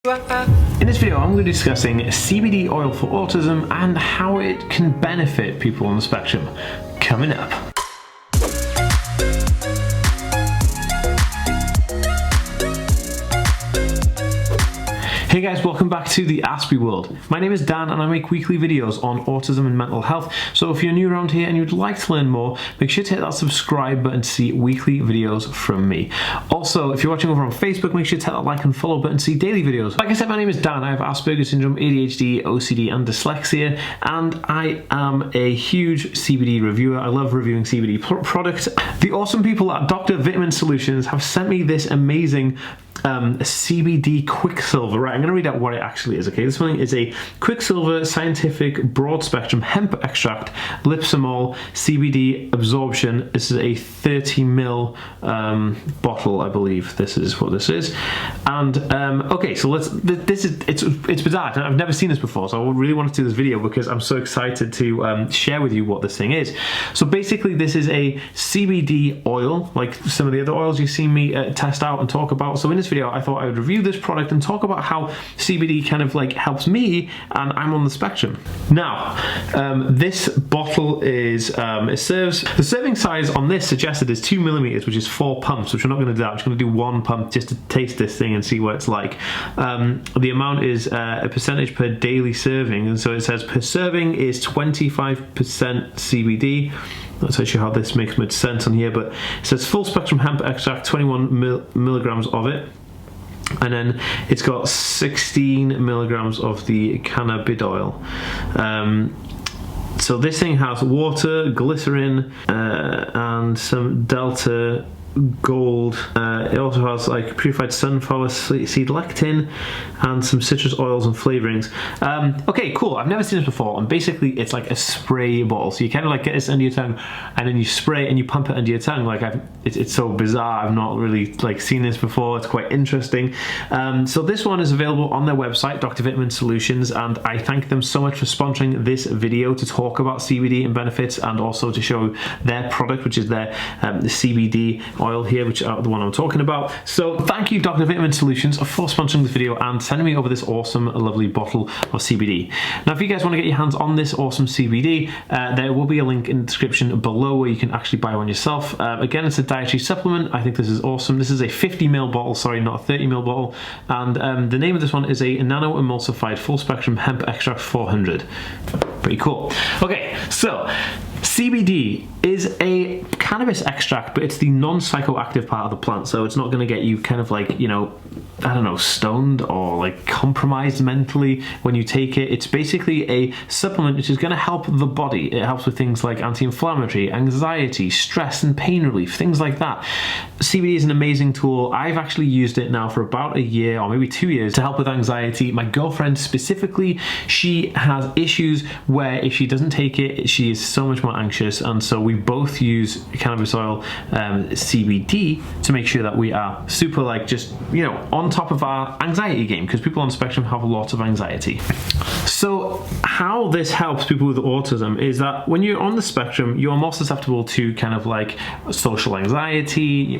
In this video, I'm going to be discussing CBD oil for autism and how it can benefit people on the spectrum. Coming up. Hey guys, welcome back to the Aspie world. My name is Dan and I make weekly videos on autism and mental health. So if you're new around here and you'd like to learn more, make sure to hit that subscribe button to see weekly videos from me. Also, if you're watching over on Facebook, make sure to hit that like and follow button to see daily videos. Like I said, my name is Dan. I have Asperger's syndrome, ADHD, OCD and dyslexia, and I am a huge CBD reviewer. I love reviewing CBD products. The awesome people at Dr. Vitamin Solutions have sent me this amazing CBD Quicksilver. Right, I'm going to read out what it actually is. Okay, this one is a Quicksilver Scientific Broad Spectrum Hemp Extract Lipsomol CBD Absorption. This is a 30 ml bottle, I believe. This is what this is. And okay, so it's bizarre. I've never seen this before, so I really want to do this video because I'm so excited to share with you what this thing is. So basically, this is a CBD oil, like some of the other oils you've seen me test out and talk about. So in this video, I thought I would review this product and talk about how CBD kind of like helps me, and I'm on the spectrum. Now, this bottle is, it serves, the serving size on this suggested is 2 millimeters, which is 4 pumps, which we're not going to do that. I'm just going to do 1 pump just to taste this thing and see what it's like. The amount is a percentage per daily serving, and so it says per serving is 25% CBD. Not so sure how this makes much sense on here, but it says full spectrum hemp extract, 21 milligrams of it. And then it's got 16 milligrams of the cannabidiol. So this thing has water, glycerin, and some delta gold. It also has like purified sunflower seed lectin and some citrus oils and flavorings. Okay, cool. I've never seen this before, and basically it's like a spray bottle. So you kind of like get this under your tongue and then you spray it and you pump it under your tongue. Like it's so bizarre. I've not really like seen this before. It's quite interesting. So this one is available on their website, Dr. Vitamin Solutions, and I thank them so much for sponsoring this video to talk about CBD and benefits, and also to show their product, which is their the CBD oil here, which are the one I'm talking about. So thank you, Dr. Vitamin Solutions, for sponsoring this video and sending me over this awesome, lovely bottle of CBD. Now, if you guys want to get your hands on this awesome CBD, there will be a link in the description below where you can actually buy one yourself. Again, it's a dietary supplement. I think this is awesome. This is a 50 ml bottle, sorry, not a 30 ml bottle. And the name of this one is a nano emulsified full spectrum hemp extract 400. Pretty cool. Okay, so CBD is a cannabis extract, but it's the non-psychoactive part of the plant, so it's not going to get you kind of like, you know, I don't know, stoned or like compromised mentally when you take it. It's basically a supplement which is going to help the body. It helps with things like anti-inflammatory, anxiety, stress and pain relief, things like that. CBD is an amazing tool. I've actually used it now for about a year or maybe 2 years to help with anxiety. My girlfriend specifically, she has issues where if she doesn't take it, she is so much more anxious, and so we both use cannabis oil CBD to make sure that we are super, like, just, you know, on top of our anxiety game, because people on the spectrum have a lot of anxiety. So how this helps people with autism is that when you're on the spectrum, you're more susceptible to kind of like social anxiety,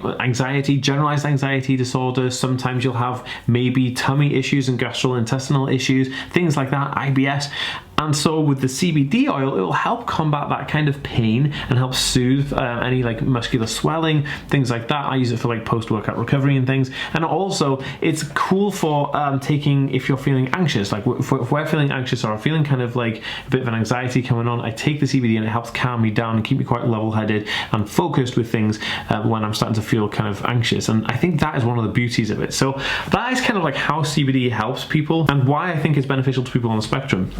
generalized anxiety disorder. Sometimes you'll have maybe tummy issues and gastrointestinal issues, things like that, IBS. And so with the CBD oil, it will help combat that kind of pain and help soothe any like muscular swelling, things like that. I use it for like post-workout recovery and things. And also it's cool for taking if you're feeling anxious, like if we're feeling anxious or feeling kind of like a bit of an anxiety coming on, I take the CBD and it helps calm me down and keep me quite level-headed and focused with things when I'm starting to feel kind of anxious. And I think that is one of the beauties of it. So that is kind of like how CBD helps people and why I think it's beneficial to people on the spectrum.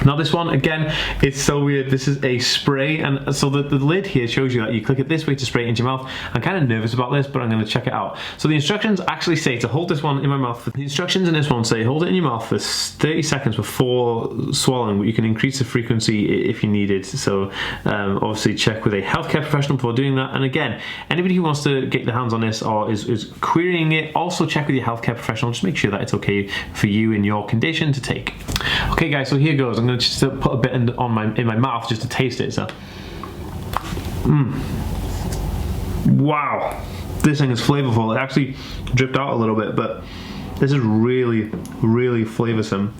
Now this one, again, it's so weird. This is a spray, and so the lid here shows you that you click it this way to spray it into your mouth. I'm kind of nervous about this, but I'm going to check it out. So the instructions actually say to hold this one in my mouth. The instructions in this one say hold it in your mouth for 30 seconds before swallowing, but you can increase the frequency if you need it. So obviously check with a healthcare professional before doing that. And again, anybody who wants to get their hands on this or is querying it, also check with your healthcare professional. Just make sure that it's okay for you in your condition to take. Okay guys, so here goes. I'm going to just put a bit in my mouth just to taste it. So, wow, this thing is flavorful. It actually dripped out a little bit, but This is really, really flavoursome.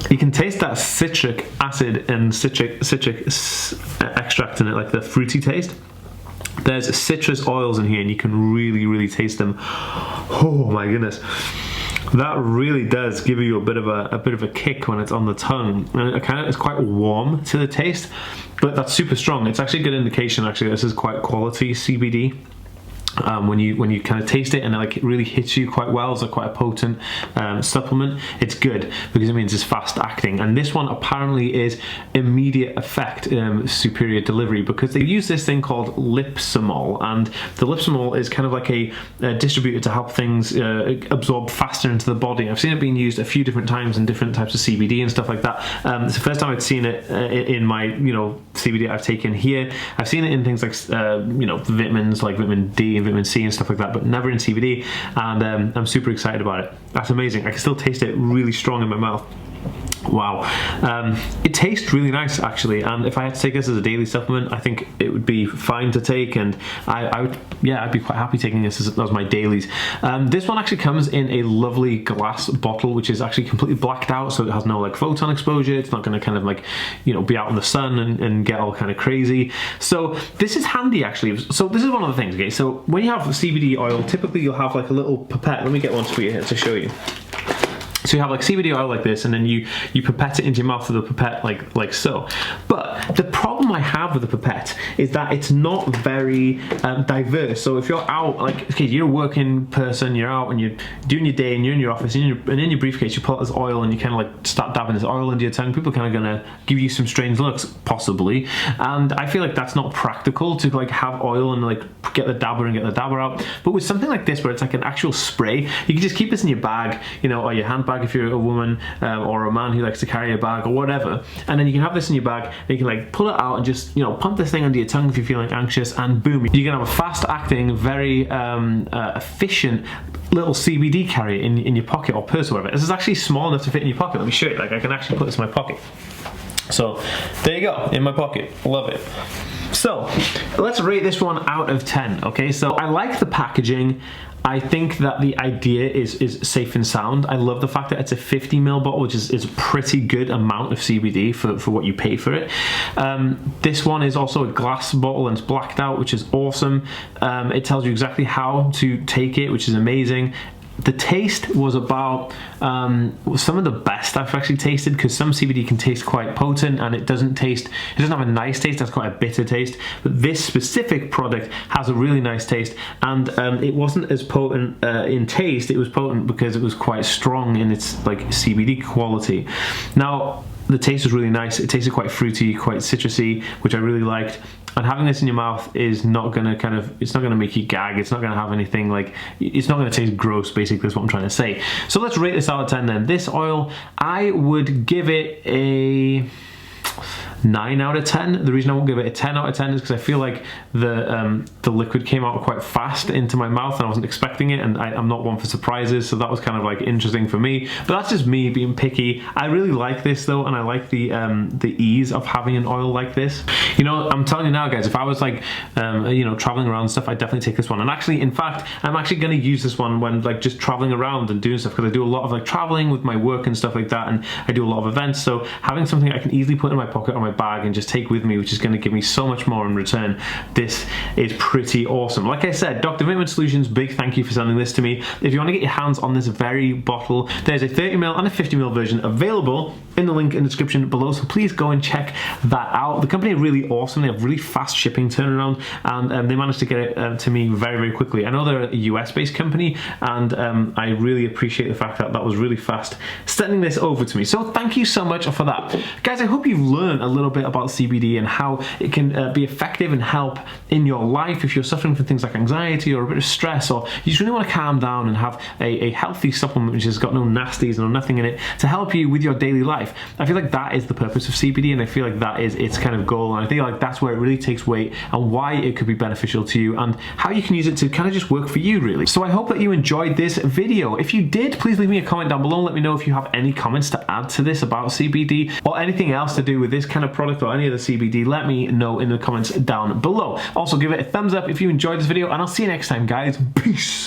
You can taste that citric acid and citric extract in it, like the fruity taste. There's citrus oils in here, and you can really taste them. Oh my goodness. That really does give you a bit of a kick when it's on the tongue, and it's quite warm to the taste, but that's super strong. It's actually a good indication. Actually, this is quite quality CBD. When you kind of taste it and it really hits you quite well, it's quite a potent supplement. It's good because it means it's fast acting, and this one apparently is immediate effect, superior delivery, because they use this thing called Lipsomol, and the Lipsomol is kind of like a distributor to help things absorb faster into the body. I've seen it being used a few different times in different types of CBD and stuff like that. It's the first time I've seen it in my CBD I've taken here. I've seen it in things like vitamins like vitamin D and vitamin C and stuff like that, but never in CBD, and I'm super excited about it. That's amazing. I can still taste it really strong in my mouth. Wow. It tastes really nice actually, and if I had to take this as a daily supplement, I think it would be fine to take, and I'd be quite happy taking this as my dailies. This one actually comes in a lovely glass bottle, which is actually completely blacked out, so it has no photon exposure. It's not going to kind of be out in the sun and get all kind of crazy. So this is handy actually. So this is one of the things, okay? So when you have CBD oil, typically you'll have a little pipette. Let me get one for you here to show you. So you have CBD oil like this, and then you pipette it into your mouth with a pipette like so. But the problem I have with the pipette is that it's not very diverse. So if you're out, okay, you're a working person, you're out and you're doing your day and you're in your office, and in your briefcase you pull out this oil and you kind of start dabbing this oil into your tongue, people are kind of gonna give you some strange looks, possibly. And I feel like that's not practical to have oil and get the dabber out. But with something like this, where it's an actual spray, you can just keep this in your bag, or your handbag if you're a woman, or a man who likes to carry a bag or whatever, and then you can have this in your bag and you can pull it out and just pump this thing under your tongue if you're feeling anxious, and boom, you can have a fast acting, very efficient little CBD carrier in your pocket or purse or whatever. This is actually small enough to fit in your pocket. Let me show you. I can actually put this in my pocket. So there you go, in my pocket. Love it. So let's rate this one out of 10. Okay, so I like the packaging. I think that the idea is safe and sound. I love the fact that it's a 50 ml bottle, which is a pretty good amount of CBD for what you pay for it. This one is also a glass bottle and it's blacked out, which is awesome. It tells you exactly how to take it, which is amazing. The taste was about some of the best I've actually tasted, because some CBD can taste quite potent and it doesn't have a nice taste. That's quite a bitter taste. But this specific product has a really nice taste, and it wasn't as potent in taste. It was potent because it was quite strong in its CBD quality. Now the taste was really nice. It tasted quite fruity, quite citrusy, which I really liked. And having this in your mouth is not gonna it's not gonna make you gag. It's not gonna have anything it's not gonna taste gross, basically is what I'm trying to say. So let's rate this out of 10 then. This oil, I would give it a 9 out of 10. The reason I won't give it a 10 out of 10 is because I feel like the liquid came out quite fast into my mouth and I wasn't expecting it, and I'm not one for surprises, so that was kind of interesting for me. But that's just me being picky. I really like this though, and I like the ease of having an oil like this. I'm telling you now, guys, if I was traveling around and stuff, I'd definitely take this one. And actually, in fact, I'm actually going to use this one when just traveling around and doing stuff, because I do a lot of traveling with my work and stuff like that, and I do a lot of events. So having something I can easily put in my pocket or my bag and just take with me, which is going to give me so much more in return, this is pretty awesome. Like I said, Dr. Vitamin Solutions, big thank you for sending this to me. If you want to get your hands on this very bottle, there's a 30 ml and a 50 ml version available in the link in the description below, so please go and check that out. The company are really awesome. They have really fast shipping turnaround, and they managed to get it to me very, very quickly. I know they're a US based company, and I really appreciate the fact that that was really fast sending this over to me. So thank you so much for that. Guys, I hope you've learned a little bit about CBD and how it can be effective and help in your life if you're suffering from things like anxiety or a bit of stress, or you just really want to calm down and have a healthy supplement which has got no nasties and nothing in it to help you with your daily life. I feel like that is the purpose of CBD, and I feel like that is its kind of goal, and I think that's where it really takes weight and why it could be beneficial to you and how you can use it to kind of just work for you, really. So I hope that you enjoyed this video. If you did, please leave me a comment down below and let me know if you have any comments to add to this about CBD or anything else to do with this kind of of product or any of the CBD, let me know in the comments down below. Also, give it a thumbs up if you enjoyed this video, and I'll see you next time, guys. Peace.